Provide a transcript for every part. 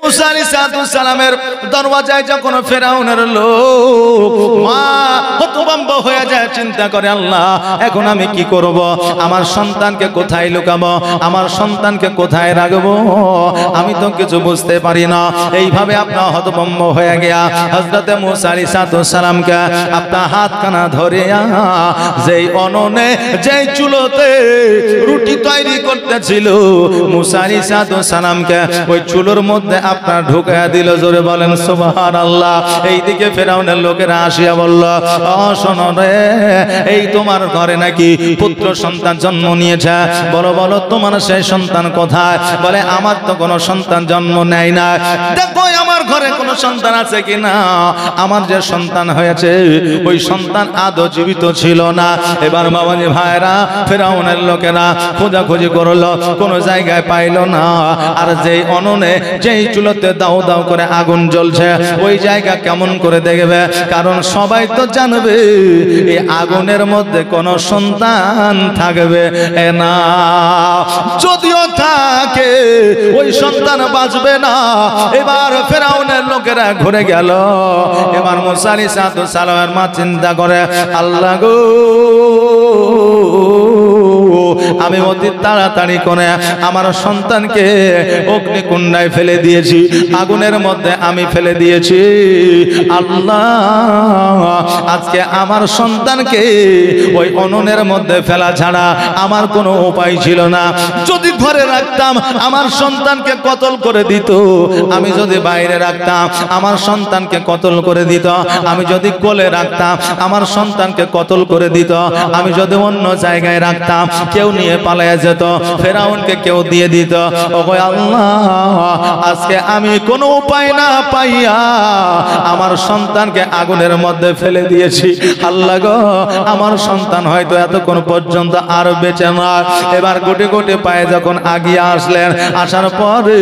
মুসা আলাইহিস সালামের দরওয়াজায় যখন ফেরাউনের লোক মা হতভম্ব হয়ে যায়, চিন্তা করে আল্লাহ এখন আমি কি করব, আমার সন্তানকে কোথায় লুকাবো, আমার সন্তানকে কোথায় রাখবো, আমি তো কিছু বুঝতে পারি না। এইভাবে আপনার হতভম্ব হয়ে গিয়া হযরতে মুসা আলাইহিস সালামকে আপনার হাতখানা ধরিয়া যেই অননে যেই চুলোতে রুটি তৈরি করতেছিল মুসা আলাইহিস সালামকে ওই চুলোর মধ্যে আপনার ঢুকায়া দিল। জোরে বলেন সুবহানাল্লাহ। এইদিকে ফেরাউনের লোকেরা আসিয়া বলল, ও শোনো রে, এই তোমার ঘরে নাকি পুত্র সন্তান জন্ম নিয়েছে, বলো বলো তোমার সেই সন্তান কোথায়? বলে আমার তো কোনো সন্তান জন্ম নেয় না, দেখো আমার ঘরে কোনো সন্তান আছে কিনা। আমার যে সন্তান হয়েছে ওই সন্তান আদৌ জীবিত ছিল না। এবার বাবাজি ভাইরা ফেরাউনের লোকেরা খোঁজাখুঁজি করলো, কোনো জায়গায় পাইলো না। আর যেই অননে যেই চুলোতে দাও দাও করে আগুন জ্বলছে ওই জায়গা কেমন করে দেখবে, কারণ সবাই তো জানবে এই আগুনের মধ্যে কোনো সন্তান থাকবে না, যদিও থাকে ওই সন্তান বাঁচবে না। এবার ফেরাউনের লোকেরা ঘুরে গেল। এবার মুসা আলাইহিস সালামের মা চিন্তা করে, আল্লাহ গো, আমি অতি তাড়াতাড়ি করে আমার সন্তানকে অগ্নিকুণ্ডায় ফেলে দিয়েছি, আগুনের মধ্যে আমি ফেলে দিয়েছি। আল্লাহ, আজকে আমার সন্তানকে ওই অননের মধ্যে ফেলা ছাড়া আমার কোনো উপায় ছিল না। যদি ঘরে রাখতাম আমার সন্তানকে কতল করে দিত, আমি যদি বাইরে রাখতাম আমার সন্তানকে কতল করে দিত, আমি যদি কোলে রাখতাম আমার সন্তানকে কতল করে দিত, আমি যদি অন্য জায়গায় রাখতাম কেউ নিয়ে পালায়া যেত, ফেরাউনকে কেউ দিয়ে দিত। ওগো আল্লাহ, আজকে আমি কোনো উপায় না পাইয়া আমার সন্তানকে আগুনের মধ্যে ফেলে দিয়েছি। আল্লাহ গো, আমার সন্তান হয়তো এতক্ষণ পর্যন্ত আর বেঁচে না। এবার গোটে গোটে পায়ে যখন আগিয়ে আসলেন, আসার পরে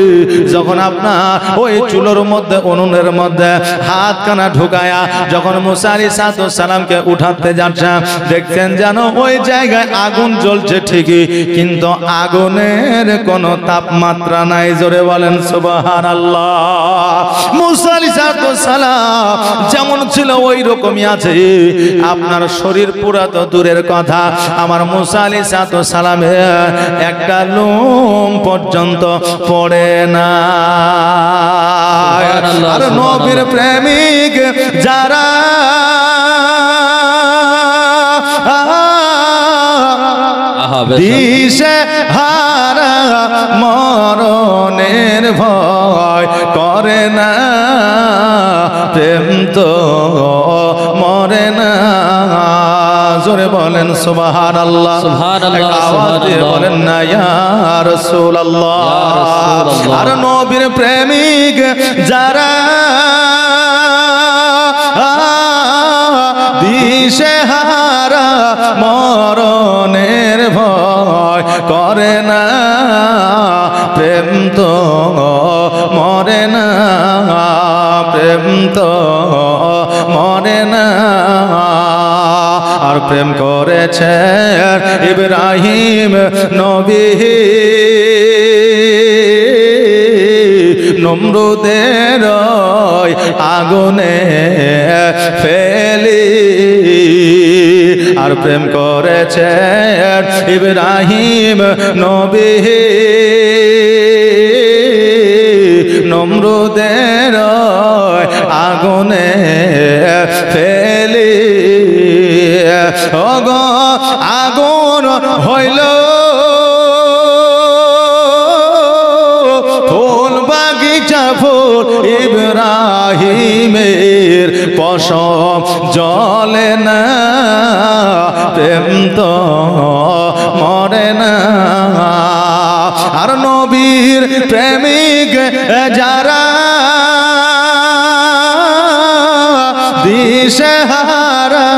যখন আপনার ওই চুলোর মধ্যে উনুনের মধ্যে হাতখানা ঢুকায়া যখন মুসা আলাইহিস সালামকে উঠাতে যাচ্ছে, দেখছেন যেন ওই জায়গায় আগুন জ্বলছে ঠিকই, কিন্তু আগুনের কোনো তাপমাত্রা নাই। জোরে বলেন সুবহানাল্লাহ। মুসা আলাইহিস সালাম যেমন ছিল ওই রকমই আছে, আপনার শরীর পুরা তো দূরের কথা, আমার মুসা আলাইহিস সালামের একটা লোম পর্যন্ত পড়ে না। আর নবীর প্রেমিক যারা দিশে হারা মরণের ভয় করে না, প্রেম তো মরে না। জোরে বলেন সুবহানাল্লাহ, সুবহানাল্লাহ, সুবহানাল্লাহ বলেন না ইয়া রাসূলুল্লাহ। আর নবীর প্রেমিক যারা দিশে হারা মরণের ভয় করে না, প্রেম তো মরে না, প্রেম তো মরে না। আর প্রেম করেছে ইব্রাহিম নবী নমরুদের আগুনে ফেলি, আর প্রেম করেছে ইব্রাহিম নবী নমরুদের আগুনে ফেলি। ওগো আগুন হইল ফুল বাগিচা ফুল ইব্রাহিমের পশম জ্বলে না, প্রেম তো মরে না। আর নবীর প্রেমিক যারা দিশেহারা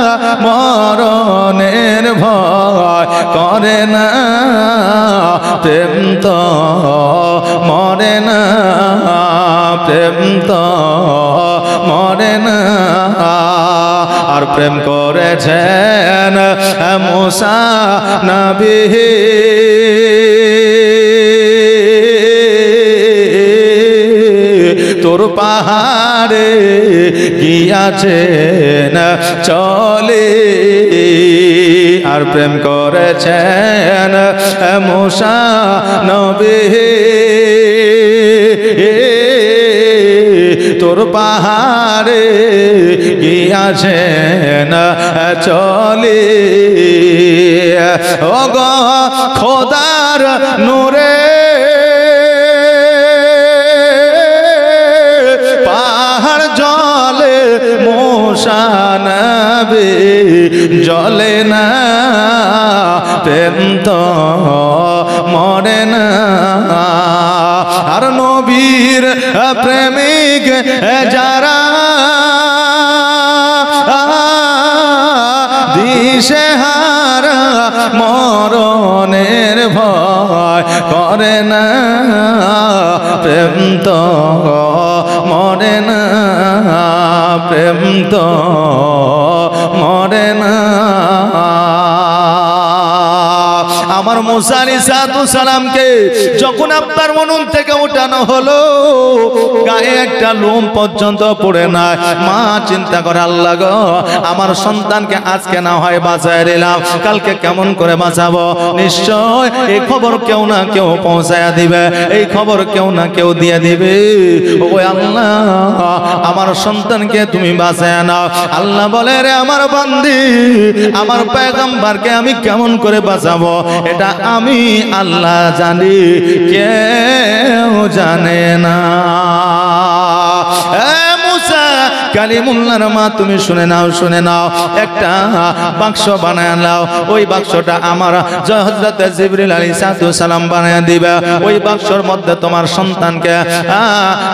মরণের ভয় করে না, প্রেম তো মরে না, প্রেম তো মরে না। আর প্রেম করেছেন মুসা নবী তোর পাহাড়ে গিয়াছেন চলে আর প্রেম করেছেন মুসা নবী তোর পাহাড়ে গিয়াছেন চলে ও গো খোদার নূরে পাহাড় জলে মুসা নবী জলে না প্রেম তো মরে না আর নবীর প্রেমিক যারা দিশেহারা মরণের ভয় করে না প্রেম তো মরে না প্রেম তো মরে না আমার মুসা আলাইহিস সালামকে যখন আপনার মনন থেকে উঠানো হলো গায়ে একটা লোম পর্যন্ত পড়ে না মা চিন্তা করে আল্লাহ গো আমার সন্তানকে আজকে না হয় বাঁচায় দিলাম কালকে কেমন করে বাঁচাবো নিশ্চয় এই খবর কেউ না কেউ পৌঁছায়া দিবে এই খবর কেউ না কেউ দিয়ে দিবে ও আল্লাহ আমার সন্তানকে তুমি বাঁচায় নাও আল্লাহ বলে রে আমার বান্দি আমার পয়গম্বরকে আমি কেমন করে বাঁচাবো এটা আমি আল্লাহ জানি কেউ জানে না মুসা কালিমুল্লাহর মা তুমি শুনে নাও একটা বাক্স বানায় নাও ওই বাক্সটা আমার হযরত জিবরিল আলাইহিস সালাম বানায় দিবে ওই বাক্সর মধ্যে তোমার সন্তানকে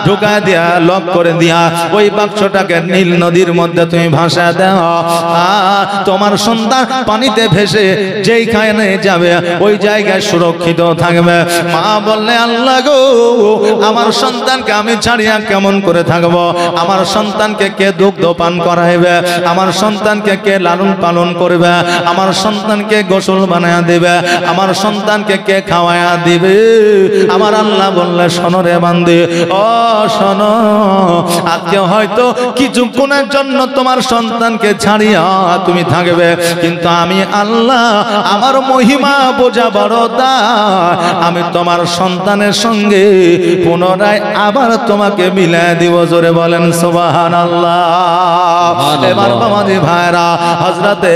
ঢুকায় দিয়া লক করে দিয়া ওই বাক্সটাকে নীল নদীর মধ্যে তুমি ভাসা দাও তোমার সন্তান পানিতে ভেসে যেইখানে যাবে ওই জায়গায় সুরক্ষিত থাকবে মা বললে আল্লাহ গো আমার সন্তানকে আমি ছাড়িয়া কেমন করে থাকবো আমার সন্তানকে কে দুগ্ধ পান করাইবে আমার সন্তানকে কে লালন পালন করবে আমার সন্তানকে গোসল বানায়া দিবে আমার সন্তানকে কে খাওয়ায়া দিবে আমার আল্লাহ বললে শোনো রে বান্দি ও শোনো আজকে হয়তো কিছুক্ষণের জন্য তোমার সন্তানকে ছাড়িয়া তুমি থাকবে কিন্তু আমি আল্লাহ আমার মহিমা বোঝা বড় আমি তোমার সন্তানের সঙ্গে পুনরায় আবার তোমাকে মিলাই দিব জোরে বলেন সুবহানাল্লাহ এবার বাবাজি ভাইরা হযরতে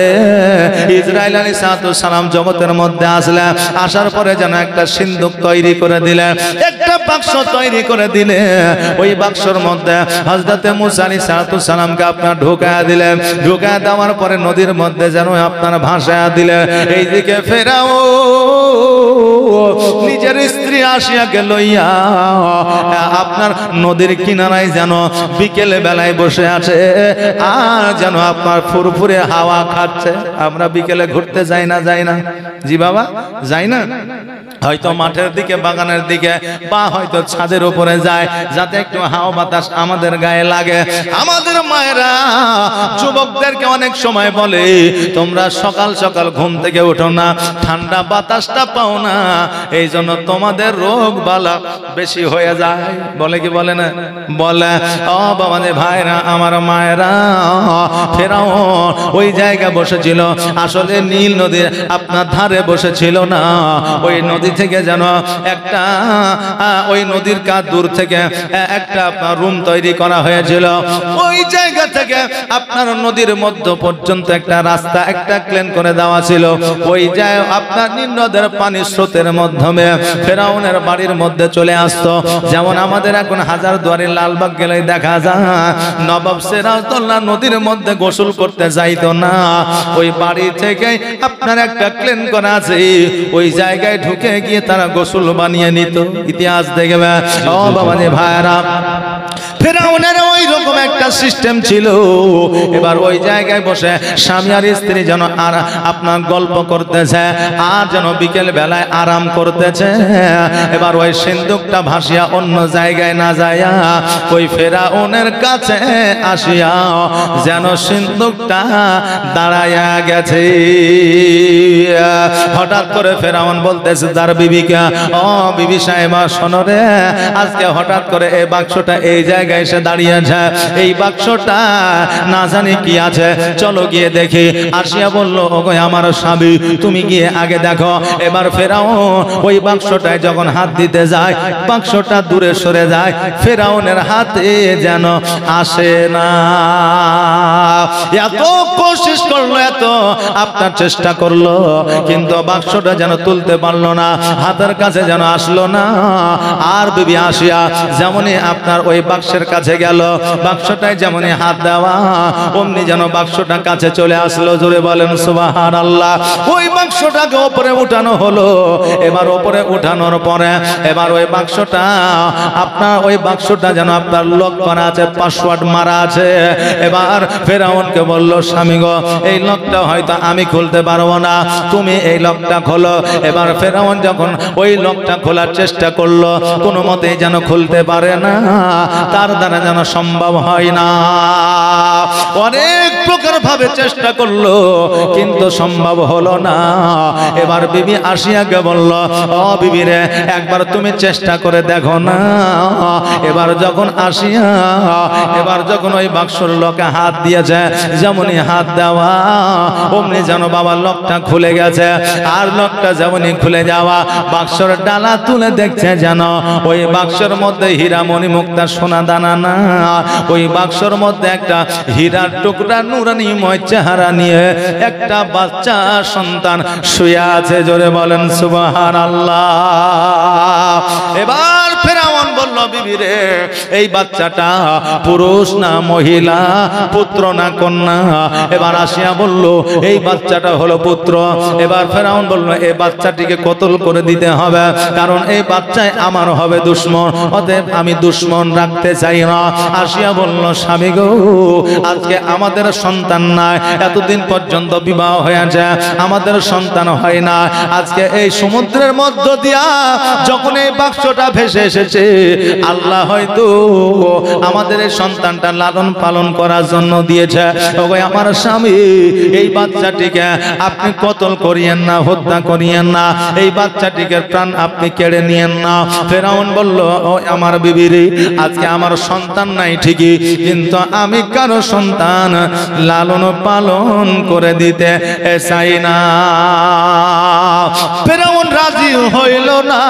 ইসরাইল আলাইহিস সালাম জগতের মধ্যে আসলেন আসার পরে যেন একটা সিন্দুক তৈরি করে দিলেন একটা বাক্স তৈরি করে দিলেন ওই বাক্সর মধ্যে হযরতে মুসা আলাইহিস সালামকে আপনার ঢোকায়া দিলেন ঢোকায়া দেওয়ার পরে নদীর মধ্যে যেন আপনার ভাসায়া দিলেন এইদিকে ফেরাও নিজের স্ত্রী আসিয়াকে লইয়া আপনার নদীর কিনারায় যেন বিকেল বেলায় বসে আছে আর যেন আপনার ফুরফুরে হাওয়া খাচ্ছে আমরা বিকেলে ঘুরতে যাই না জি বাবা যাই না হয়তো মাঠের দিকে বাগানের দিকে বা হয়তো ছাদের উপরে যায় যাতে একটু হাওয়া বাতাস আমাদের গায়ে লাগে আমাদের মায়েরা যুবকদেরকে অনেক সময় বলে তোমরা সকাল সকাল ঘুম থেকে ওঠো না ঠান্ডা বাতাসটা পাও না এই জন্য তোমাদের রোগ বালা বেশি হয়ে যায় বলে কি বলে না বলে ও বাবাদের ভাইরা আমার মায়েরা ফেরাও ওই জায়গা বসেছিল আসলে নীল নদীর আপনার ধারে বসেছিল না ওই নদী থেকে যেন একটা ওই নদীর কাছ দূর থেকে একটা রুম তৈরি করা হয়েছিল ওই জায়গা থেকে আপনার নদীর মধ্য পর্যন্ত একটা রাস্তা একটা ক্লেন করে দেওয়া ছিল ওই যায় আপনার নীল নদের পানির স্রোতের মাধ্যমে ফেরাউনের বাড়ির মধ্যে চলে আসতো যেমন আমাদের এখন হাজারদুয়ারির লালবাগ গেলে দেখা যায় নবাব সিরাজউদ্দৌলা নদীর মধ্যে গোসল করতে যাইতো না ওই বাড়ি থেকে আপনার একটা ক্লেন করা আছে ওই জায়গায় ঢুকে গিয়ে তারা গোসল বানিয়ে নিত ইতিহাস দেখবে ও বাবাজি ভাইরা ফেরাউনের ওই রকম একটা সিস্টেম ছিল এবার ওই জায়গায় বসে স্বামী আর স্ত্রী যেন আর আপনার গল্প করতেছে আর যেন বিকেল বেলায় আরাম করতেছে এবার ওই সিন্দুকটা ভাসিয়া অন্য জায়গায় না যায় ওই ফেরাউনের কাছে আসিয়া যেন সিন্দুকটা দাঁড়ায়া গেছে হঠাৎ করে ফেরাউন বলতেছে তার বিবিকে ও বিবি সাহেবা শোনো রে আজকে হঠাৎ করে এই বাক্সটা এই এই জায়গায় এসে দাঁড়িয়েছে, এই বাক্সটা না জানি কি আছে, চলো গিয়ে দেখি। আসিয়া বলল, ওগো আমার স্বামী, তুমি গিয়ে আগে দেখো। এবার ফেরাউন ওই বাক্সটায় যখন হাত দিতে যায়, বাক্সটা দূরে সরে যায়, ফেরাউনের হাতে যেন আসে না। এত কোশিশ করলো, এত আপনার চেষ্টা করলো, কিন্তু বাক্সটা যেন তুলতে পারলো না, হাতের কাছে যেন আসলো না। আর বিবি আসিয়া যেমনই আপনার ওই বাক্সের কাছে গেল, বাক্সটায় যেমনই হাত দেওয়া, অমনি যেন বাক্সটা কাছে চলে আসলো। জোরে বলেন সুবহানাল্লাহ। ওই বাক্সটাকে উপরে উঠানো হলো। এবার উপরে উঠানোর পরে এবার ওই বাক্সটা আপনার ওই বাক্সটা যেন আপনার লক করা আছে, পাসওয়ার্ড মারা আছে। এবার ফেরাউনকে বলল, স্বামী গো, এই লকটা হয়তো আমি খুলতে পারবো না, তুমি এই লকটা খোলো। এবার ফেরাউন যখন ওই লকটা খোলার চেষ্টা করলো, কোনো মতেই যেন খুলতে পারে না, তার দ্বারা যেন সম্ভব হয় না। অনেক প্রকার ভাবে চেষ্টা করলো, কিন্তু সম্ভব হলো না। এবার বিবি আসিয়াকে বলল, ও বিবি রে, একবার তুমি চেষ্টা করে দেখো না। এবার যখন আসিয়া এবার যখন ওই বাক্সর লকে হাত দিয়েছে, যেমনই হাত দেওয়া অমনি যেন বাবা লকটা খুলে গেছে। আর লকটা যেমনই খুলে যাওয়া, বাক্সর ডালা তুলে দেখছে যেন ওই বাক্সের মধ্যে হীরা মণি মুক্তা সোনা দানা না, ওই বাক্সর মধ্যে একটা হীরার টুকরা নুরানিময় চেহারা নিয়ে একটা বাচ্চা সন্তান শুয়ে আছে। জোরে বলেন সুবহানাল্লাহ। এবার ফেরাউন বলল, বিবি রে, এই বাচ্চাটা পুরুষ না মহিলা, পুত্র না কন্যা? এবার আসিয়া বলল, এই বাচ্চাটা হলো পুত্র। এবার ফেরাউন বলল, এই বাচ্চাটিকে কতল করে দিতে হবে, কারণ এই বাচ্চায় আমার হবে দুশ্মন, অতএব আমি দুশ্মন রাখতে চাই না। আসিয়া বলল, স্বামী গো, আজকে আমাদের সন্তান নাই, এতদিন পর্যন্ত বিবাহ হয়েছে, আমাদের সন্তান হয় না। আজকে এই সমুদ্রের মধ্য দিয়া যখন এই বাক্সটা ভেসে এসেছে, আল্লাহ হয়তো আমাদের এই সন্তানটা লালন পালন করার জন্য দিয়েছে। ওগো আমার স্বামী, এই বাচ্চাটিকে আপনি কতল করিয়েন না, হত্যা করিয়েন না, এই বাচ্চাটিকে প্রাণ আপনি কেড়ে নিয়েন না। ফেরাউন বলল, ও আমার বিবি রে, আজকে আমার সন্তান নাই ঠিকই, কিন্তু আমি কারো সন্তান লালন পালন করে দিতে চাই না। ফেরাউন রাজি হইল না।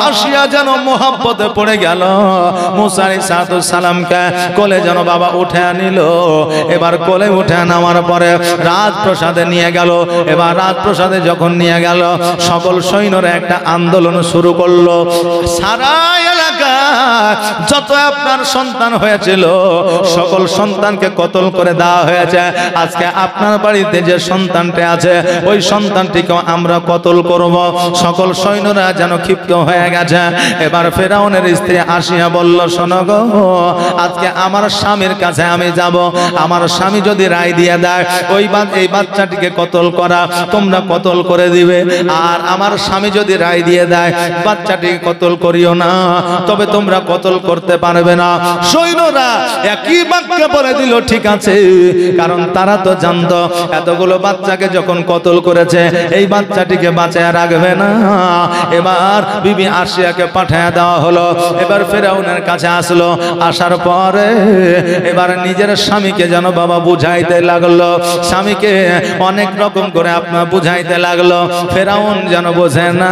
আসিয়া যেন মোহাব্বতে পড়ে গেল, মুসা আলাইহিস সালামকে কোলে যেন বাবা উঠে আনিল। এবার কোলে উঠে নেওয়ার পরে রাজপ্রাসাদে নিয়ে গেল। এবার রাজপ্রাসাদে যখন নিয়ে গেল, সকল সৈন্যরা একটা আন্দোলন শুরু করলো। সারা এলাকা যত আপনার সন্তান হয়েছিল, সকল সন্তানকে কতল করে দেওয়া হয়েছে। আজকে আপনার বাড়িতে যে সন্তানটি আছে, ওই সন্তানটিকে আমরা কতল করব। সকল সৈন্যরা যেন ক্ষিপ্ত হয়ে গেছে। এবার ফেরাউনের স্ত্রী আসিয়া বলল, শোনো গো, আজকে আমার স্বামীর কাছে আমি যাব, আমার স্বামী যদি রায় দিয়ে দেয় এই বাচ্চাটিকে কতল করা, তোমরা কতল করে দিবে। আর আমার স্বামী যদি রায় দিয়ে দেয় বাচ্চাটিকে কতল করিও না, তবে তোমরা কতল করতে পারবে না। সৈন্যরা একই বাক্যে বলে দিল, ঠিক আছে, কারণ তারা তো জানতো এতগুলো বাচ্চাকে যখন কতল করেছে, এই বাচ্চাটিকে বাঁচায় রাখবে না। এবার বিবি আসিয়াকে পাঠায় দেওয়া হলো। এবার ফেরাউনের কাছে আসলো। আসার পরে এবার নিজের স্বামীকে যেন বাবা বুঝাইতে লাগলো, স্বামীকে অনেক রকম করে আপনার বুঝাইতে লাগলো। ফেরাউন যেন বোঝে না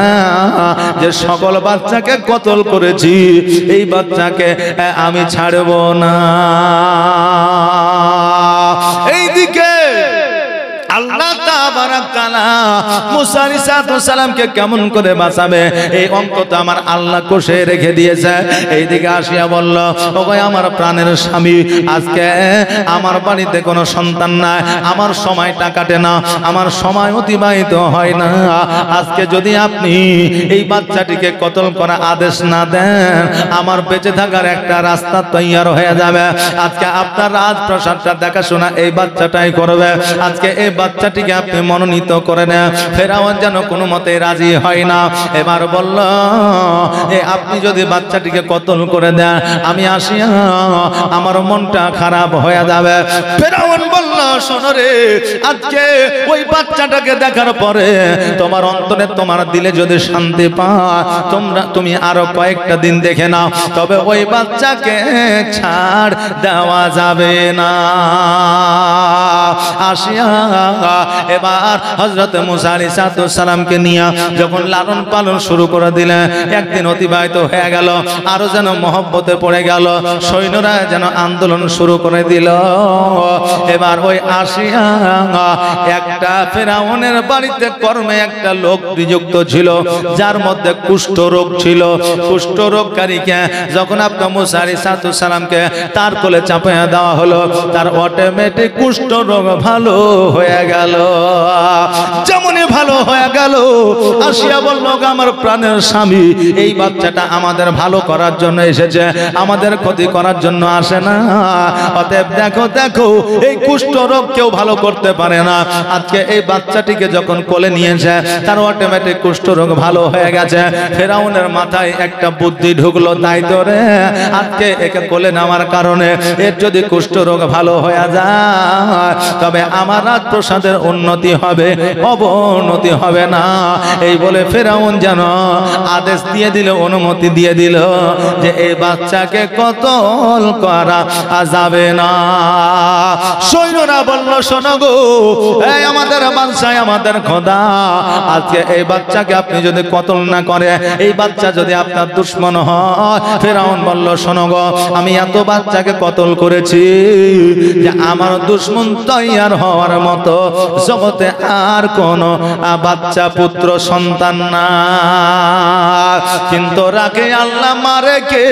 যে সকল বাচ্চাকে কতল করেছি, এই বাচ্চাকে আমি ছাড়ব না। এইদিকে আল্লাহ তাবারাক তাআলা মুসা আলাইহিস সালামকে কেমন করে বাঁচাবে, এই অঙ্ক তো আমার আল্লাহ কষে রেখে দিয়েছে। এইদিকে আসিয়া বলল, ওগো আমার প্রাণের স্বামী, আজকে আমার বাড়িতে কোনো সন্তান নাই, আমার সময়টা কাটে না, আমার সময় অতিবাহিত হয় না। আজকে যদি আপনি এই বাচ্চাটিকে কতল করা আদেশ না দেন, আমার বেঁচে থাকার একটা রাস্তা তৈরি হয়ে যাবে। আজকে আপনার রাজপ্রাসাদটা দেখাশোনা এই বাচ্চাটাই করবে। আজকে এই বাচ্চাটিকে আপনি মনোনীত করে নেন। ফেরাউন যেন কোনো মতে রাজি হয় না। এবার বলল, আপনি যদি বাচ্চাটিকে কতল করে দেন, আমি আসিয়া আমার মনটা খারাপ হয়ে যাবে। ফেরাউন বলল, শোনো রে, আজকে ওই বাচ্চাটাকে দেখার পরে তোমার অন্তরে তোমার দিলে যদি শান্তি পায়, তুমি আরো কয়েকটা দিন দেখে নাও, তবে ওই বাচ্চাকে ছাড় দেওয়া যাবে না। আসিয়া এবার হযরত মুসা আলাইহিস সালামকে নিয়ে যখন লালন পালন শুরু করে দিলেন, একদিন অতিবাহিত হয়ে গেল, আরো যেন মহব্বতে পড়ে গেল, সৈন্যরা যেন আন্দোলন শুরু করে দিল। এবার ওই আসিয়া একটা ফেরাউনের বাড়িতে কর্মে একটা লোক নিযুক্ত ছিল, যার মধ্যে কুষ্ঠ রোগ ছিল। কুষ্ঠ রোগকারীকে যখন আপনার মুসা আলাইহিস সালামকে তার কোলে চাপিয়ে দেওয়া হলো, তার অটোমেটিক কুষ্ঠ রোগ ভালো হয়ে গেল। যেমনই ভালো হয়ে গেল, আসিয়া বলল, আমার প্রাণের স্বামী, এই বাচ্চাটা আমাদের ভালো করার জন্য এসেছে, আমাদের ক্ষতি করার জন্য আসে না। অতএব দেখো দেখো, এই কুষ্ঠ রোগ কেউ ভালো করতে পারে না। আজকে এই বাচ্চাটিকে যখন কোলে নিয়েছে, তার অটোমেটিক কুষ্ঠ রোগ ভালো হয়ে গেছে। ফেরাউনের মাথায় একটা বুদ্ধি ঢুকলো, তাই তো রে, আজকে একে কোলে নেওয়ার কারণে এর যদি কুষ্ঠ রোগ ভালো হয়ে যায়, তবে আমার রাজপ্রাসাদের উন্নতি হবে, অবনতি হবে না। এই বলে ফেরাউন যেন আদেশ দিয়ে দিল, অনুমতি দিয়ে দিল যে এই বাচ্চাকে কতল করা যাবে না। সৈন্যরা বলল, শোনো গো, এই আমাদের বাদশা, আমাদের খোদা, আজকে এই বাচ্চাকে আপনি যদি কতল না করে, এই বাচ্চা যদি আপনার দুশমন হয়। ফেরাউন বলল, শোনো গো, আমি এত বাচ্চাকে কতল করেছি যে আমার দুশমন তৈয়ার হওয়ার মতো জগতে আর কোন বাচ্চা পুত্র সন্তান না। কিন্তু রাখে আল্লাহ, মারে কে?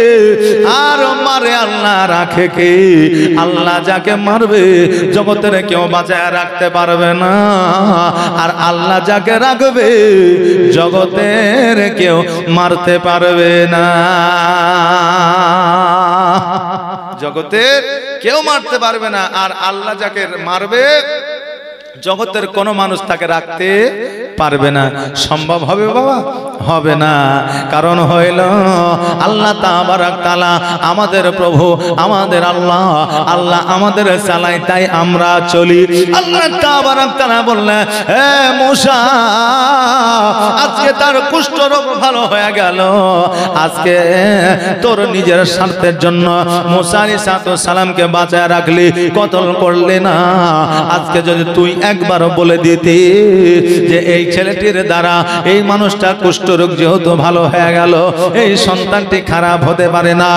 আর মারে আল্লাহ, রাখে কে? আল্লাহ যাকে মারবে জগতের কেউ বাঁচায় রাখতে পারবে না, আর আল্লাহ যাকে রাখবে জগতের কেউ মারতে পারবে না। জগতের কেউ মারতে পারবে না, আর আল্লাহ যাকে মারবে জগতের কোন মানুষ তাকে রাখতে পারবে না। সম্ভব হবে বাবা? হবে না। কারণ হইল আল্লাহ তাবারক তাআলা আমাদের প্রভু, আমাদের আল্লাহ, আল্লাহ আমাদের চালায়, তাই আমরা চলি। আল্লাহ তাবারক তাআলা বললেন, হে মুসা, আজকে তার কুষ্ঠ রোগ ভালো হয়ে গেল, আজকে তোর নিজের স্বার্থের জন্য মুসা আলাইহিস সালামকে বাঁচায় রাখলি, কতল করলি না। আজকে যদি তুই একবার বলে দিতি যে এই ছেলেটির দ্বারা এই মানুষটা কুষ্ঠরোগ যেহেতু ভালো হয়ে গেল, এই সন্তানটি খারাপ হতে পারে না,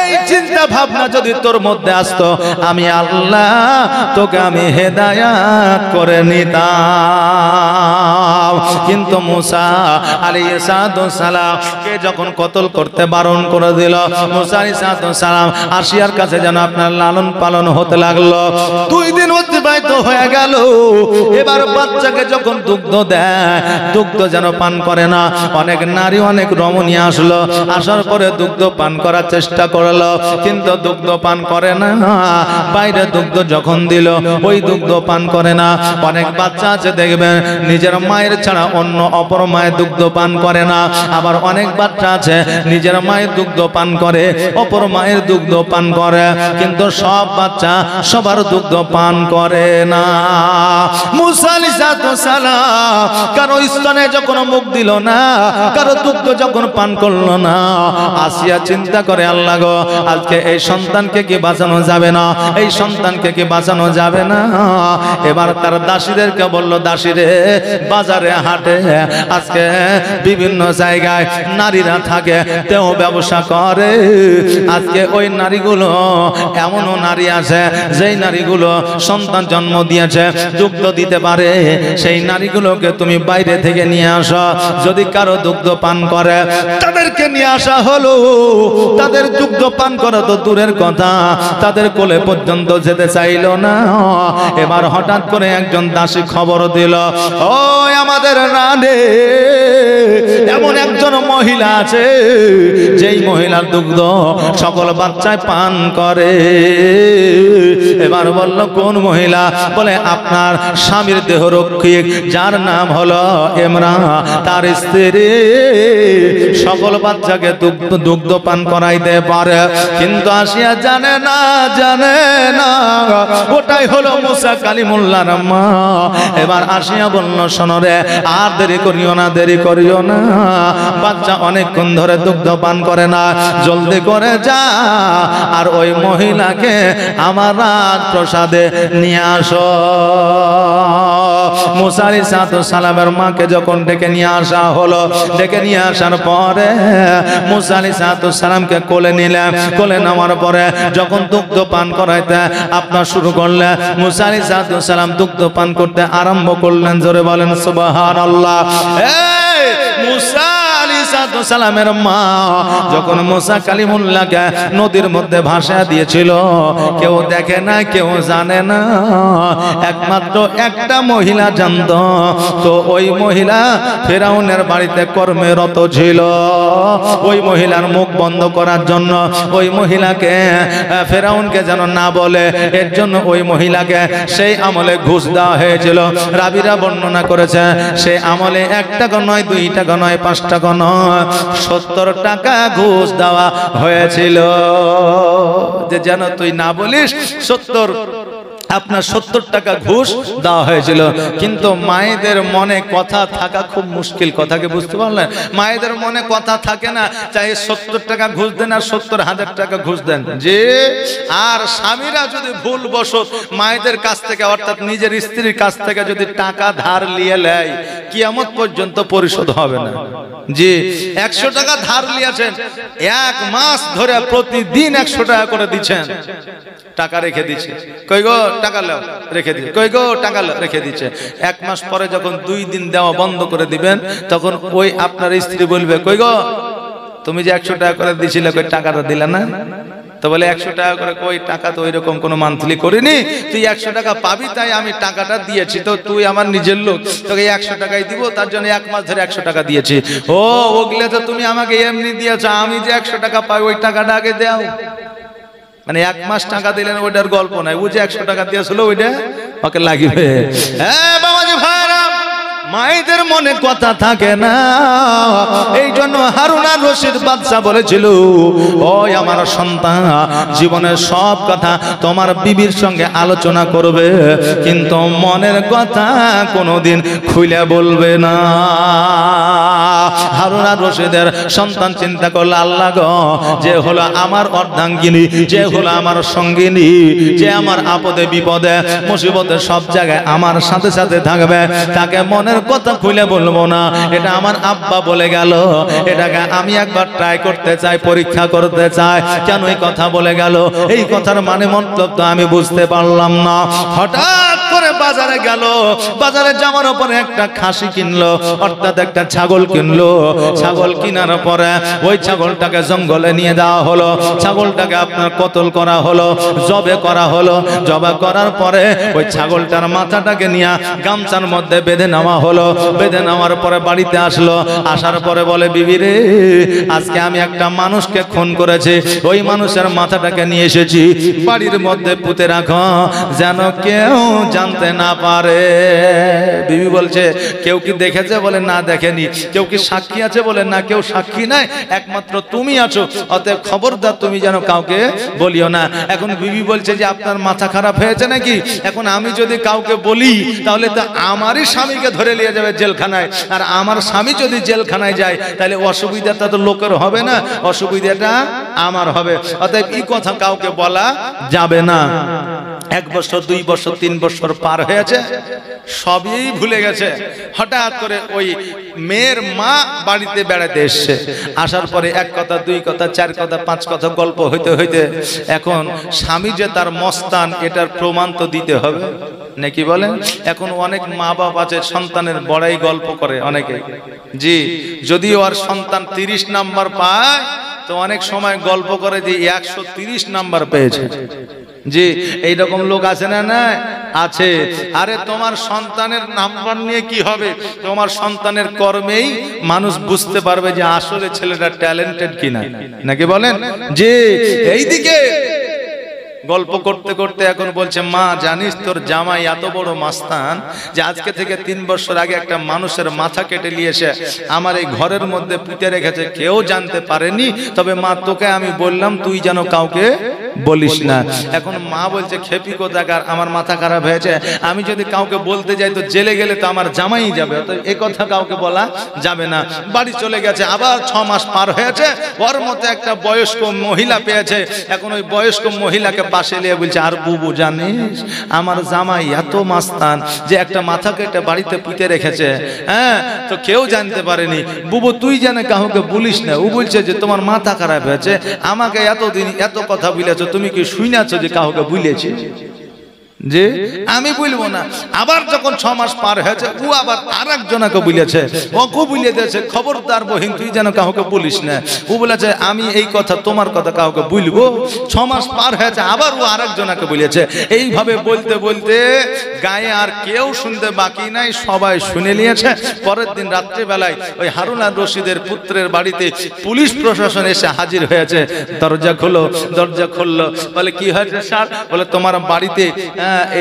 এই চিন্তা ভাবনা যদি তোর মধ্যে আসতো, আমি আল্লাহ তোকে আমি হেদায়াত করে নিতাম। কিন্তু মুসা আলাইহিস সালাম কে যখন কতল করতে বারণ করে দিল, মুসা আলাইহিস সালাম আসিয়ার কাছে যেন আপনার লালন পালন হতে লাগলো। 2 দিন অতিবাহিত হয়ে গেল। এবার বাচ্চাকে যখন দুগ্ধ দেয়, দুগ্ধ যেন পান করে না। অনেক নারী, অনেক রমণী আসলো, আসার পরে দুগ্ধ পান করার চেষ্টা করলো, কিন্তু দুগ্ধ পান করে না। বাইরে দুগ্ধ যখন দিল, ওই দুগ্ধ পান করে না। অনেক বাচ্চা আছে দেখবেন, নিজের মায়ের ছাড়া অন্য অপর মায়ের দুগ্ধ পান করে না। আবার অনেক বাচ্চা আছে নিজের মায়ের দুগ্ধ পান করে, অপর মায়ের দুগ্ধ পান করে, কিন্তু সব বাচ্চা সবার দুগ্ধ পান করে না। মুসা আলাইহিস সালাম কারো স্তনে যখন মুখ দিল না, কারো দুগ্ধ যখন পান করলো না, আসিয়া চিন্তা করে, আল্লাহ গো, আজকে এই সন্তানকে কি বাঁচানো যাবে না? এই সন্তানকে কি বাঁচানো যাবে না? এবার তার দাসীদেরকে বলল, দাসীরে, বাজারে হাটে আজকে বিভিন্ন জায়গায় নারীরা থাকে, তেও ব্যবসা করে। আজকে ওই নারীগুলো, এমনও নারী আছে যেই নারীগুলো সন্তান জন্ম দিয়েছে, দুগ্ধ দিতে পারে, সেই নারীগুলোকে তুমি বাইরে থেকে নিয়ে আসো। যদি কারো দুগ্ধ পান করে, তাদেরকে নিয়ে আসা হলো। তাদের দুগ্ধ পান করা তো দূরের কথা, তাদের কোলে পর্যন্ত যেতে চাইল না। এবার হঠাৎ করে একজন দাসী খবর দিল, ও আমাদের রানে এমন একজন মহিলা আছে, যেই মহিলার দুগ্ধ সকল বাচ্চায় পান করে। এবার বলল, কোন মহিলা? মহিলা বলে আপনার স্বামীর দেহরক্ষিক যার নাম হলো ইমরান, তার স্ত্রী সকল বাচ্চাকে দুগ্ধ পান করাইতে পারে, কিন্তু আসিয়া জানে না ওটাই হলো মুসা কালিমুল্লাহর মা। এবার আসিয়া বলল, শোনো রে, আর দেরি করিও না, বাচ্চা অনেকক্ষণ ধরে দুগ্ধ পান করে না, জলদি করে যা আর ওই মহিলাকে আমার রাজপ্রাসাদে নিয়ে আসো। মুসা আলাইহিস সালামের মাকে যখন ডেকে নিয়ে আসা হলো, ডেকে নিয়ে আসার পরে মুসা আলাইহিস সালামকে কোলে নিলেন, কোলে নেওয়ার পরে যখন দুগ্ধ পান করাইতে আপনার শুরু করলেন, মুসা আলাইহিস সালাম দুগ্ধ পান করতে আরম্ভ করলেন। জোরে বলেন সুবহানাল্লাহ। মুসা আলাইহিস সালামের মা যখন মুসা কালিমুল্লাহকে নদীর মধ্যে ভাসা দিয়েছিল, কেউ দেখে না, কেউ জানে না, একমাত্র একটা মহিলা জানত। তো ওই মহিলা ফেরাউনের বাড়িতে কর্মরত ছিল। ওই মহিলার মুখ বন্ধ করার জন্য ওই মহিলাকে ফেরাউনকে যেন না বলে, এর জন্য ওই মহিলাকে সেই আমলে ঘুষ দেওয়া হয়েছিল। রাবিরা বর্ণনা করেছে সেই আমলে 1 টাকা নয়, 2 টাকা নয়, 5 টাকা নয়, 70 টাকা ঘুষ দেওয়া হয়েছিল। যে যেন তুই না বলিস, 70 টাকা ঘুষ দেওয়া হয়েছিল। কিন্তু মায়েদের মনে কথা থাকা খুব মুশকিল, কথাকে বুঝতে পারলেন? মায়েদের মনে কথা থাকে না, চাই 70 টাকা ঘুষ দেন আর 70,000 টাকা ঘুষ দেন। যে আর স্বামীরা যদি ভুল বশত মায়েদের কাছ থেকে, অর্থাৎ নিজের স্ত্রীর কাছ থেকে যদি টাকা ধার নিয়ে নেয়, কিয়ামত পর্যন্ত পরিশোধ হবে না। জি, 100 টাকা ধার নিয়েছেন, 1 মাস ধরে প্রতিদিন 100 টাকা করে দিচ্ছেন, টাকা রেখে দিচ্ছে, কই গো টাকা লাও, রেখে দিচ্ছে, কই গো টাকা লাও, রেখে দিচ্ছে। 1 মাস পরে যখন 2 দিন দেওয়া বন্ধ করে দিবেন, তখন ওই আপনার স্ত্রী বলবে, কই গো তুমি যে 100 টাকা করে দিছিলে, কই টাকাটা দিলে না? তো বলে 100 টাকা করে, কই টাকা তো ওই রকম কোনো মান্থলি করিনি, তুই 100 টাকা পাবি তাই আমি টাকাটা দিয়েছি, তো তুই আমার নিজের লোক, তোকে 100 টাকাই দিব, তার জন্য 1 মাস ধরে 100 টাকা দিয়েছি। ও ওগুলো তো তুমি আমাকে এমনি দিয়েছ, আমি যে 100 টাকা পাই ওই টাকাটা আগে দাও। মানে 1 মাস টাকা দিলেন, ওইটার গল্প নাই, ও যে 100 টাকা দিয়েছিল ওইটা ওকে লাগিবে। হ্যাঁ বাবাজি ভাইরা, মায়েদের মনে কথা থাকে না। এই জন্য হারুন আর রশিদ বাদশা বলেছিল, ওই আমার সন্তান, জীবনের সব কথা তোমার বিবির সঙ্গে আলোচনা করবে, কিন্তু মনের কথা কোনোদিন খুলে বলবে না। হারুন আর রশিদের সন্তান চিন্তা করলো, আল্লাহ গো, যে হলো আমার অর্ধাঙ্গিনী, যে হলো আমার সঙ্গিনী, যে আমার আপদে বিপদে মুসিবতে সব জায়গায় আমার সাথে সাথে থাকবে, তাকে মনের কথা খুলে বলবো না। এটা আমার আব্বা বলে গেল, এটাকে আমি একবার ট্রাই করতে চাই, পরীক্ষা করতে চাই, কেন এই কথা বলে গেল, এই কথার মানে মতলব তো আমি বুঝতে পারলাম না। হঠাৎ করে বাজারে গেল, বাজারে যাওয়ার পরে একটা খাসি কিনলো, অর্থাৎ একটা ছাগল কিনলো। ছাগল কেনার পরে ওই ছাগলটাকে জঙ্গলে নিয়ে যাওয়া হলো, ছাগলটাকে আপনার কতল করা হলো, জবে করা হলো। জবে করার পরে ওই ছাগলটার মাথাটাকে নিয়ে গামছার মধ্যে বেঁধে নেওয়া হলো। বেঁধে নেওয়ার পরে বাড়িতে আসলো, আসার পরে বলে, বিবি রে, আজকে আমি একটা মানুষকে খুন করেছি, ওই মানুষের মাথাটাকে নিয়ে এসেছি, বাড়ির মধ্যে পুঁতে রাখো, যেন কেউ জানতে না পারে। বিবি বলছে, কেউ কি দেখেছে? বলে না দেখেনি। কেউ কি সাক্ষী আছে? বলে না, কেউ সাক্ষী নাই, একমাত্র তুমি আছো, অতএব খবরদার তুমি যেন কাউকে বলিও না। এখন বিবি বলছে যে আপনার মাথা খারাপ হয়েছে নাকি? এখন আমি যদি কাউকে বলি তাহলে তো আমারই স্বামীকে ধরে নিয়ে যাবে জেলখানায়, আর আমার স্বামী যদি জেলখানায় যায় তাহলে অসুবিধাটা তো লোকের হবে না, অসুবিধাটা আমার হবে। অতএব এই কথা কাউকে বলা যাবে না। 1 বছর, 2 বছর, 3 বছর পার হয়েছে, সবই ভুলে গেছে। হঠাৎ করে ওই মেয়ের মা বাড়িতে বেড়াতে এসছে। আসার পরে 1 কথা, 2 কথা, 4 কথা, 5 কথা গল্প হইতে হইতে এখন স্বামী যে তার মস্তান, এটার প্রমাণ তো দিতে হবে নাকি বলেন? এখন অনেক মা বাপ আছে সন্তানের বড়াই গল্প করে অনেকে। জি, যদিও আর সন্তান 30 নাম্বার পায়, তো অনেক সময় গল্প করে যে 130 নাম্বার পেয়েছে। জি, এইরকম লোক আছে না? না আছে। আরে তোমার সন্তানের নাম্বার নিয়ে কি হবে? তোমার সন্তানের কর্মেই মানুষ বুঝতে পারবে যে আসলে ছেলেটা ট্যালেন্টেড কিনা, নাকি বলেন? জি, এইদিকে গল্প করতে করতে এখন বলছে, মা জানিস তোর জামাই এত বড় মাস্তান যে আজকে থেকে 3 বছর আগে একটা মানুষের মাথা কেটে নিয়ে এসে আমার এই ঘরের মধ্যে পুঁতে রেখেছে, কেউ জানতে পারেনি। তবে মা তোকে আমি বললাম তুই যেন কাউকে বলিস না। এখন মা বলছে, খেপি কোথাকার, আমার মাথা খারাপ হয়েছে, আমি যদি কাউকে বলতে যাই তো জেলে গেলে তো আমার জামাই যাবে, তো এই কথা কাউকে বলা যাবে না। বাড়ি চলে গেছে, আবার 6 মাস পার হয়েছে, ওর মতো একটা বয়স্ক মহিলা পেয়েছে। এখন ওই বয়স্ক মহিলাকে পাশে নিয়ে বলছে, আর বুবু জানিস আমার জামাই এত মাস্তান যে একটা মাথা কেটে বাড়িতে পুঁতে রেখেছে, হ্যাঁ, তো কেউ জানতে পারেনি। বুবু তুই জানে কাউকে বলিস না। ও বলছে যে তোমার মাথা খারাপ হয়েছে, আমাকে এতদিন এত কথা বলেছো, তুমি কি শুনেছো যে কাউকে বলেছি? যে আমি বলবো না। আবার যখন 6 মাস পার হয়েছে, ও আবার আরেকজনকে বলেছে, ওকে বলে দিয়েছে, খবরদার বহিন তুই যেন কাউকে বলিস না। ও বলেছে আমি এই কথা তোমার কথা কাউকে বলবো। 6 মাস পার হয়েছে, আবার ও আরেকজনকে বলেছে। এইভাবে বলতে বলতে গায়ে আর কেউ শুনতে বাকি নাই, সবাই শুনে নিয়েছে। পরের দিন রাত্রিবেলায় ওই হারুন আর রশিদের পুত্রের বাড়িতে পুলিশ প্রশাসন এসে হাজির হয়েছে। দরজা খোলো, দরজা খুললো। বলে কি হয়েছে স্যার? বলে তোমার বাড়িতে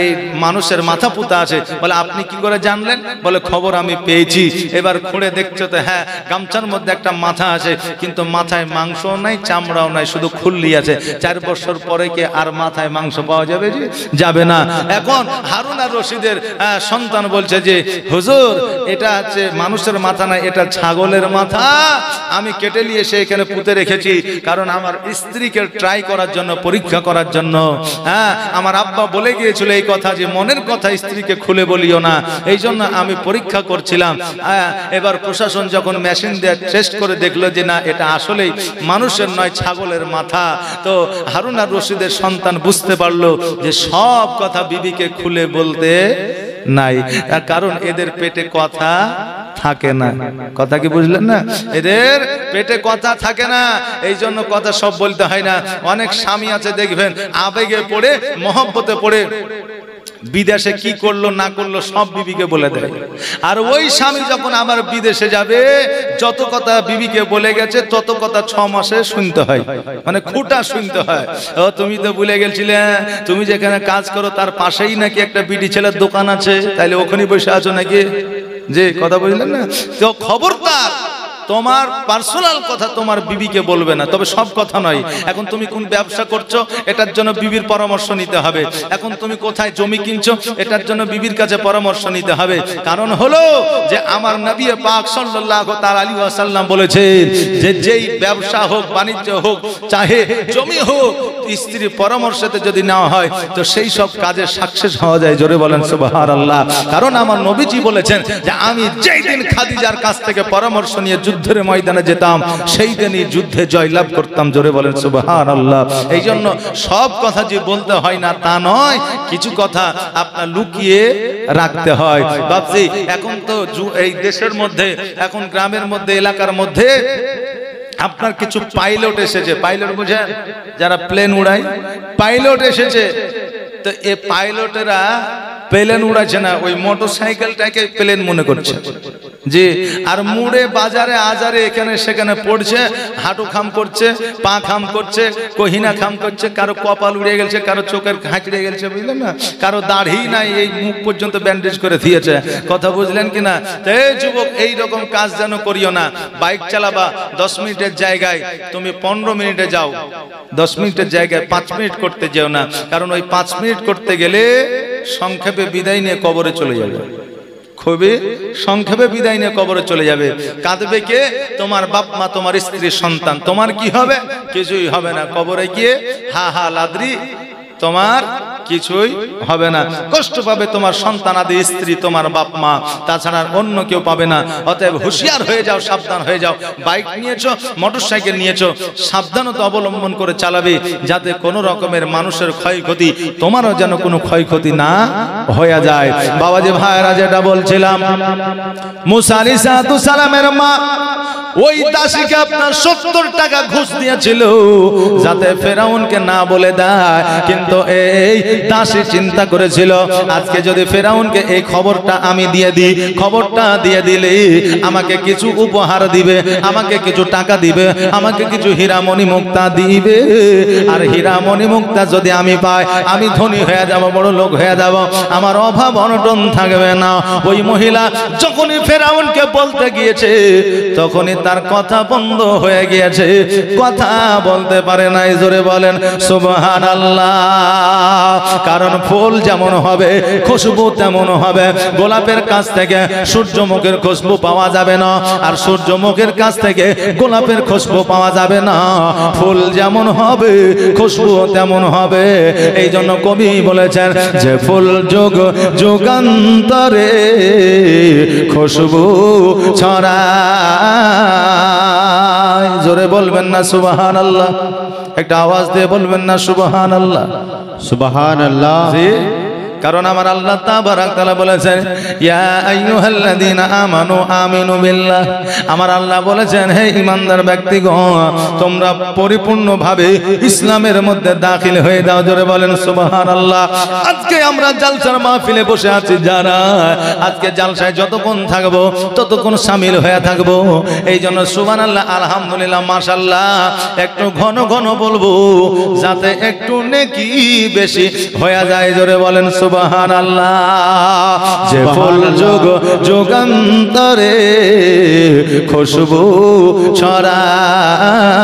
এই মানুষের মাথা পুঁতা আছে। বলে আপনি কি করে জানলেন? বলে খবর আমি পেয়েছি। এবার খুঁড়ে দেখছো তো, হ্যাঁ গামছার মধ্যে একটা মাথা আছে, কিন্তু মাথায় মাংসও নাই, চামড়াও নাই, শুধু খুল্লি আছে। 4 বছর পরে কি আর মাথায় মাংস পাওয়া যাবে? যে যাবে না। এখন হারুন আর রশিদের সন্তান বলছে যে হুজুর এটা হচ্ছে মানুষের মাথা না, এটা ছাগলের মাথা। আমি কেটে নিয়ে এসে এখানে পুঁতে রেখেছি, কারণ আমার স্ত্রীকে ট্রাই করার জন্য, পরীক্ষা করার জন্য। হ্যাঁ, আমার আব্বা বলে গিয়েছিল এই কথা যে মনের কথা স্ত্রীকে খুলে বলিও না, এই জন্য আমি পরীক্ষা করছিলাম। এবার প্রশাসন যখন মেশিন দিয়ে টেস্ট করে দেখলো যে না এটা আসলেই মানুষের নয়, ছাগলের মাথা, তো হারুন আর রশিদের সন্তান বুঝতে পারলো যে সব কথা বিবিকে খুলে বলতে নাই, তার কারণ এদের পেটে কথা থাকে না। কথা কি বুঝলেন না? এদের পেটে কথা থাকে না, এই জন্য কথা সব বলতে হয় না। অনেক স্বামী আছে দেখবেন আবেগে পড়ে, মহব্বতে পড়ে বিদেশে কি করলো না করলো সব বিবিকে বলে দেয়। আর ওই স্বামী যখন আবার বিদেশে যাবে, যত কথা বিবিকে বলে গেছে তত কথা 6 মাসে শুনতে হয়, মানে খুঁটা শুনতে হয়। ও তুমি তো ভুলে গেছিলে, তুমি যেখানে কাজ করো তার পাশেই নাকি একটা বিডি ছেলের দোকান আছে, তাইলে ওখানে বসে আছো নাকি? যে কথা বললেন না, তো খবরদার তোমার পার্সোনাল কথা তোমার বিবিকে বলবে না। তবে সব কথা নয়। এখন তুমি কোন ব্যবসা করছো, এটার জন্য বিবির পরামর্শ নিতে হবে। এখন তুমি কোথায় জমি কিনছো, এটার জন্য বিবির কাছে পরামর্শ নিতে হবে। কারণ হলো যে আমার নবী পাক সাল্লাল্লাহু তাআলা আলাইহি ওয়াসাল্লাম বলেছেন যে যেই ব্যবসা হোক, বাণিজ্য হোক, চাহে জমি হোক, স্ত্রীর পরামর্শতে যদি নেওয়া হয় তো সেই সব কাজে সাকসেস হওয়া যায়। জোরে বলেন সুবহানাল্লাহ। কারণ আমার নবীজি বলেছেন যে আমি যেই দিন খাদিজার কাছ থেকে পরামর্শ নিয়ে যুদ্ধের ময়দানে যেতাম, সেই দিনই যুদ্ধে জয়লাভ করতাম। জোরে বলেন সুবহানাল্লাহ। এই জন্য সব কথা যে বলতে হয় না তা নয়, কিছু কথা আপনার লুকিয়ে রাখতে হয়। ভাবছি এখন তো এই দেশের মধ্যে, এখন গ্রামের মধ্যে, এলাকার মধ্যে আপনার কিছু পাইলট এসেছে। পাইলট বুঝেন? যারা প্লেন উড়ায়, পাইলট এসেছে। তো এই পাইলটেরা প্লেন উড়াচ্ছে না, ওই মোটরসাইকেলটাকে প্লেন মনে করছে। জি, আর মুড়ে বাজারে আজারে এখানে সেখানে পড়ছে, হাঁটু খাম করছে, পা খাম করছে, কহিনা খাম করছে, কারো কপাল উড়ে গেছে, কারো চোখের খাঁচড়ে গেছে, বুঝলেন না, কারো দাড়ি নাই, এই মুখ পর্যন্ত ব্যান্ডেজ করে দিয়েছে। কথা বুঝলেন কিনা? এই যুবক এই রকম কাজ যেন করিও না। বাইক চালাবা 10 মিনিটের জায়গায় তুমি 15 মিনিটে যাও, 10 মিনিটের জায়গায় 5 মিনিট করতে যেও না। কারণ ওই 5 মিনিট করতে গেলে সংক্ষেপে বিদায় নিয়ে কবরে চলে যাবে। খুবই সংক্ষেপে বিদায় নিয়ে কবরে চলে যাবে। কাঁদবে কে? তোমার বাপ মা, তোমার স্ত্রী, সন্তান। তোমার কি হবে? কিছুই হবে না। কবরে গিয়ে হা হা লাদ্রি, তোমার কিছুই হবে না। কষ্ট পাবে তোমার সন্তান আদি স্ত্রী, তোমার বাপ মা, তাছাড়া অন্য কেউ পাবে না। অতএব হুঁশিয়ার হয়ে যাও, সাবধান হয়ে যাও। বাইক নিয়েছো, মোটরসাইকেল নিয়েছো, সাবধানতা অবলম্বন করে চালাবে, যাতে কোনো রকমের মানুষের ক্ষয়ক্ষতি, তোমারও যেন কোনো ক্ষয়ক্ষতি না হয়ে যায়। বাবাজি ভাইরা, যেটা বলছিলাম, মুসা আলাইহিস সালামের মা ওই দাসীকে আপনার 70 টাকা ঘুষ দিয়েছিল যাতে ফেরাউনকে না বলে দেয়। কিন্তু এই দাসী চিন্তা করেছিল আজকে যদি ফেরাউনকে এই খবরটা আমি দিয়ে দিই, খবরটা দিয়ে দিলে আমাকে কিছু উপহার দিবে, আমাকে কিছু টাকা দিবে, আমাকে কিছু হীরামণি মুক্তা দিবে। আর হীরামণি মুক্তা যদি আমি পাই, আমি ধনী হয়ে যাব, বড় লোক হয়ে যাব, আমার অভাব অনটন থাকবে না। ওই মহিলা যখনই ফেরাউনকে বলতে গিয়েছে তখনই তার কথা বন্ধ হয়ে গিয়েছে, কথা বলতে পারে নাই। জোরে বলেন সুবহানাল্লাহ। কারণ ফুল যেমন হবে খুশবু তেমন হবে। গোলাপের কাছ থেকে সূর্যমুখের খুশবু পাওয়া যাবে না, আর সূর্যমুখের কাছ থেকে গোলাপের খুশবু পাওয়া যাবে না। ফুল যেমন হবে খুশবু তেমন হবে। এই জন্য কবি বলেছেন যে ফুল যোগ যুগান্তরে খুশবু ছড়ায়। জোরে বলবেন না সুবহানাল্লাহ? একটা আওয়াজ দিয়ে বলবেন না সুবহানাল্লাহ? সুবহানাল্লাহ। জি, কারণ আমার আল্লাহ তাবারাক তাআলা বলেছেন ইয়া আইয়ুহাল্লাযীনা আমানু আমিনু বিল্লাহ। আমার আল্লাহ বলেছেন হে ঈমানদার ব্যক্তিগণ, তোমরা পরিপূর্ণভাবে ইসলামের মধ্যে দাখিল হয়ে যাও। জোরে বলেন সুবহানাল্লাহ। আজকে আমরা জালসার মাহফিলে বসে আছি যারা, আজকে জালসায় যতক্ষণ থাকবো ততক্ষণ শামিল হয়ে থাকবো। এই জন্য সুবহানাল্লাহ, আলহামদুলিল্লাহ, মাশাআল্লাহ একটু ঘন ঘন বলবো যাতে একটু নেকি বেশি হয়ে যায়। জোরে বলেন সুবহানাল্লাহ। যে ফুল যুগ যুগান্তরে খুশবু ছড়ায়,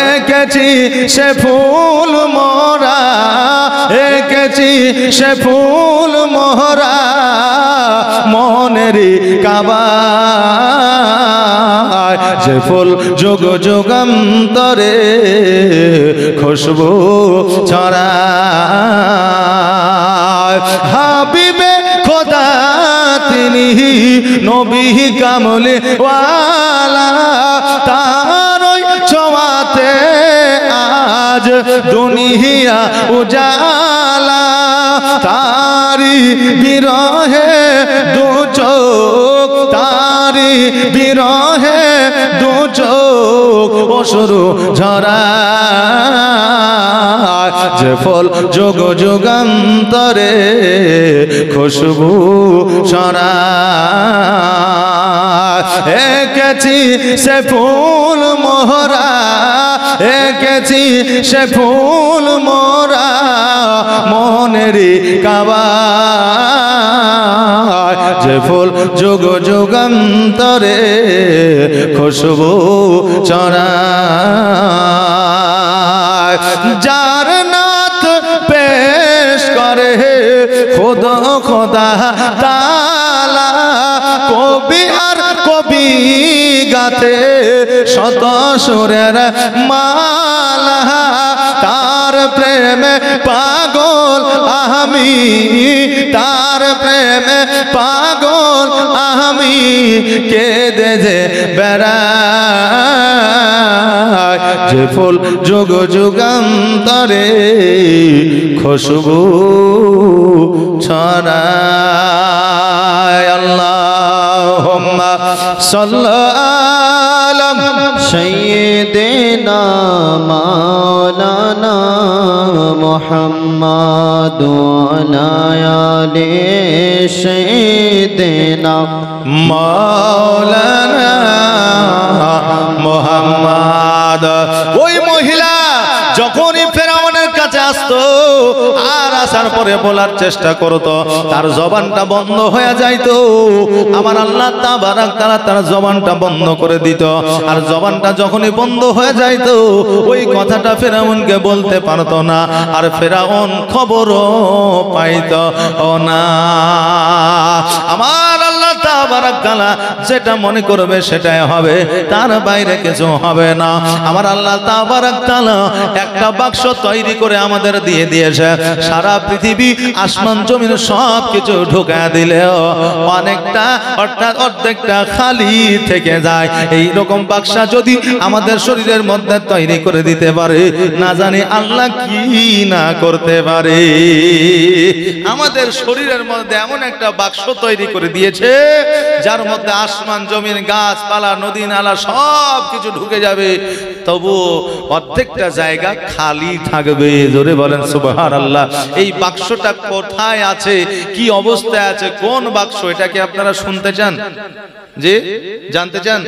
এঁকেছি সে ফুল মোরা, এঁকেছি সে ফুল মোরা মনেরই কাবায়। যে ফুল যুগ যুগান্তরে খুশবু ছড়ায়। হাবিবে খোদা তিনি নবী কামলে ওয়ালা, তার ওই ছোঁয়াতে আজ দুনিয়া উজালা। তারি বিরহে দু চোখ, তারি বিরহে দু চোখ অশ্রু ঝরায়। যে ফল যুগ যুগান্তরে খুশবু ছড়ায়। এঁকেছি সে ফুল মোরা, এঁকেছি সে ফুল মোরা মনেরই কাবায়। যে ফুল যুগ যুগান্তরে খুশবু ছড়ায়। যার নাত পেশ করে খোদা খোদা তাআলা, কবি আর কবি গাতে শত সুরের মালা। তার প্রেমে পাগল আমি, তার প্রেমে পাগল আমি, কেঁদে যে বেড়াই। যে ফুল যুগ যুগান্তরে খুশবু ছড়ায়। আল্লাহুম্মা সাল্লি আলা সাইয়্যিদিনা মাওলানা মুহাম্মাদ ওয়া আলা আলি সাইয়্যিদিনা মাওলানা মুহাম্মাদ। ওই মহিলা যখনই ফেরাউনের কাছে আসতো আর আসার পরে বলার চেষ্টা করতো, তার জবানটা বন্ধ হয়ে যাইতো। আমার আল্লাহ তাবারাক তাআলা তার জবানটা বন্ধ করে দিত। আর জবানটা যখনই বন্ধ হয়ে যাইতো ওই কথাটা ফেরাউনকে বলতে পারতো না, আর ফেরাউন খবরও পাইতো না। আমার আল্লাহ তাবারাক তাআলা যেটা মনে করবে সেটাই হবে, তার বাইরে কিছু হবে না। আমার আল্লাহ তাবারাক তাআলা একটা বাক্স তৈরি করে আমাদের দিয়ে দিয়েছে। সারা পৃথিবী আসমান জমিন সব কিছু ঢুকা দিলেও অনেকটা অর্থাৎ অর্ধেকটা খালি থেকে যায়। এই রকম বাক্সা যদি আমাদের শরীরের মধ্যে তৈরি করে দিতে পারে, না জানি আল্লাহ কি না করতে পারে। আমাদের শরীরের মধ্যে এমন একটা বাক্স তৈরি করে দিয়েছে যার মধ্যে আসমান জমিন গাছপালা নদী নালা সব কিছু ঢুকে যাবে, তবু অর্ধেকটা জায়গা খালি থাকবে। জোরে বলেন সুবহানাল্লাহ। এই বাক্সটা কোথায় আছে, কি অবস্থায় আছে, কোন বাক্স, এটা কি আপনারা শুনতে চান? জি, জানতে চান?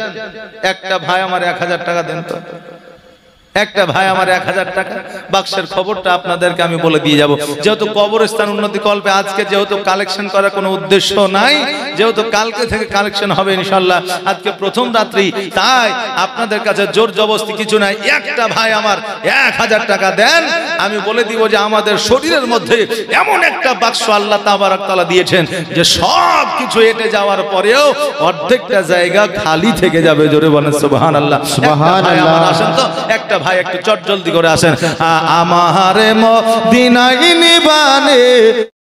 একটা ভাই আমার 1000 টাকা দেন তো, একটা ভাই আমার 1000 টাকা। বাক্সের খবরটা আপনাদেরকে আমি বলে দিয়ে যাব। যেহেতু কবরস্থান উন্নতি কল্পে আজকে যেহেতু কালেকশন করার কোনো উদ্দেশ্য নাই, যেহেতু কালকে থেকে কালেকশন হবে ইনশাআল্লাহ, আজকে প্রথম রাত্রি, তাই আপনাদের কাছে জোর জবরদস্তি কিছু নাই। একটা ভাই আমার 1000 টাকা দেন, আমি বলে দিব যে আমাদের শরীরের মধ্যে এমন একটা বাক্স আল্লাহ তাবারক তাআলা দিয়েছেন যে সব কিছু এটে যাওয়ার পরেও অর্ধেকটা জায়গা খালি থেকে যাবে। জোরে বলেন সুবহানাল্লাহ। সুবহানাল্লাহ। আসেন তো, একটা ভাই একটু চট জলদি করে আসেন। আমারে মদিনায় নিবানে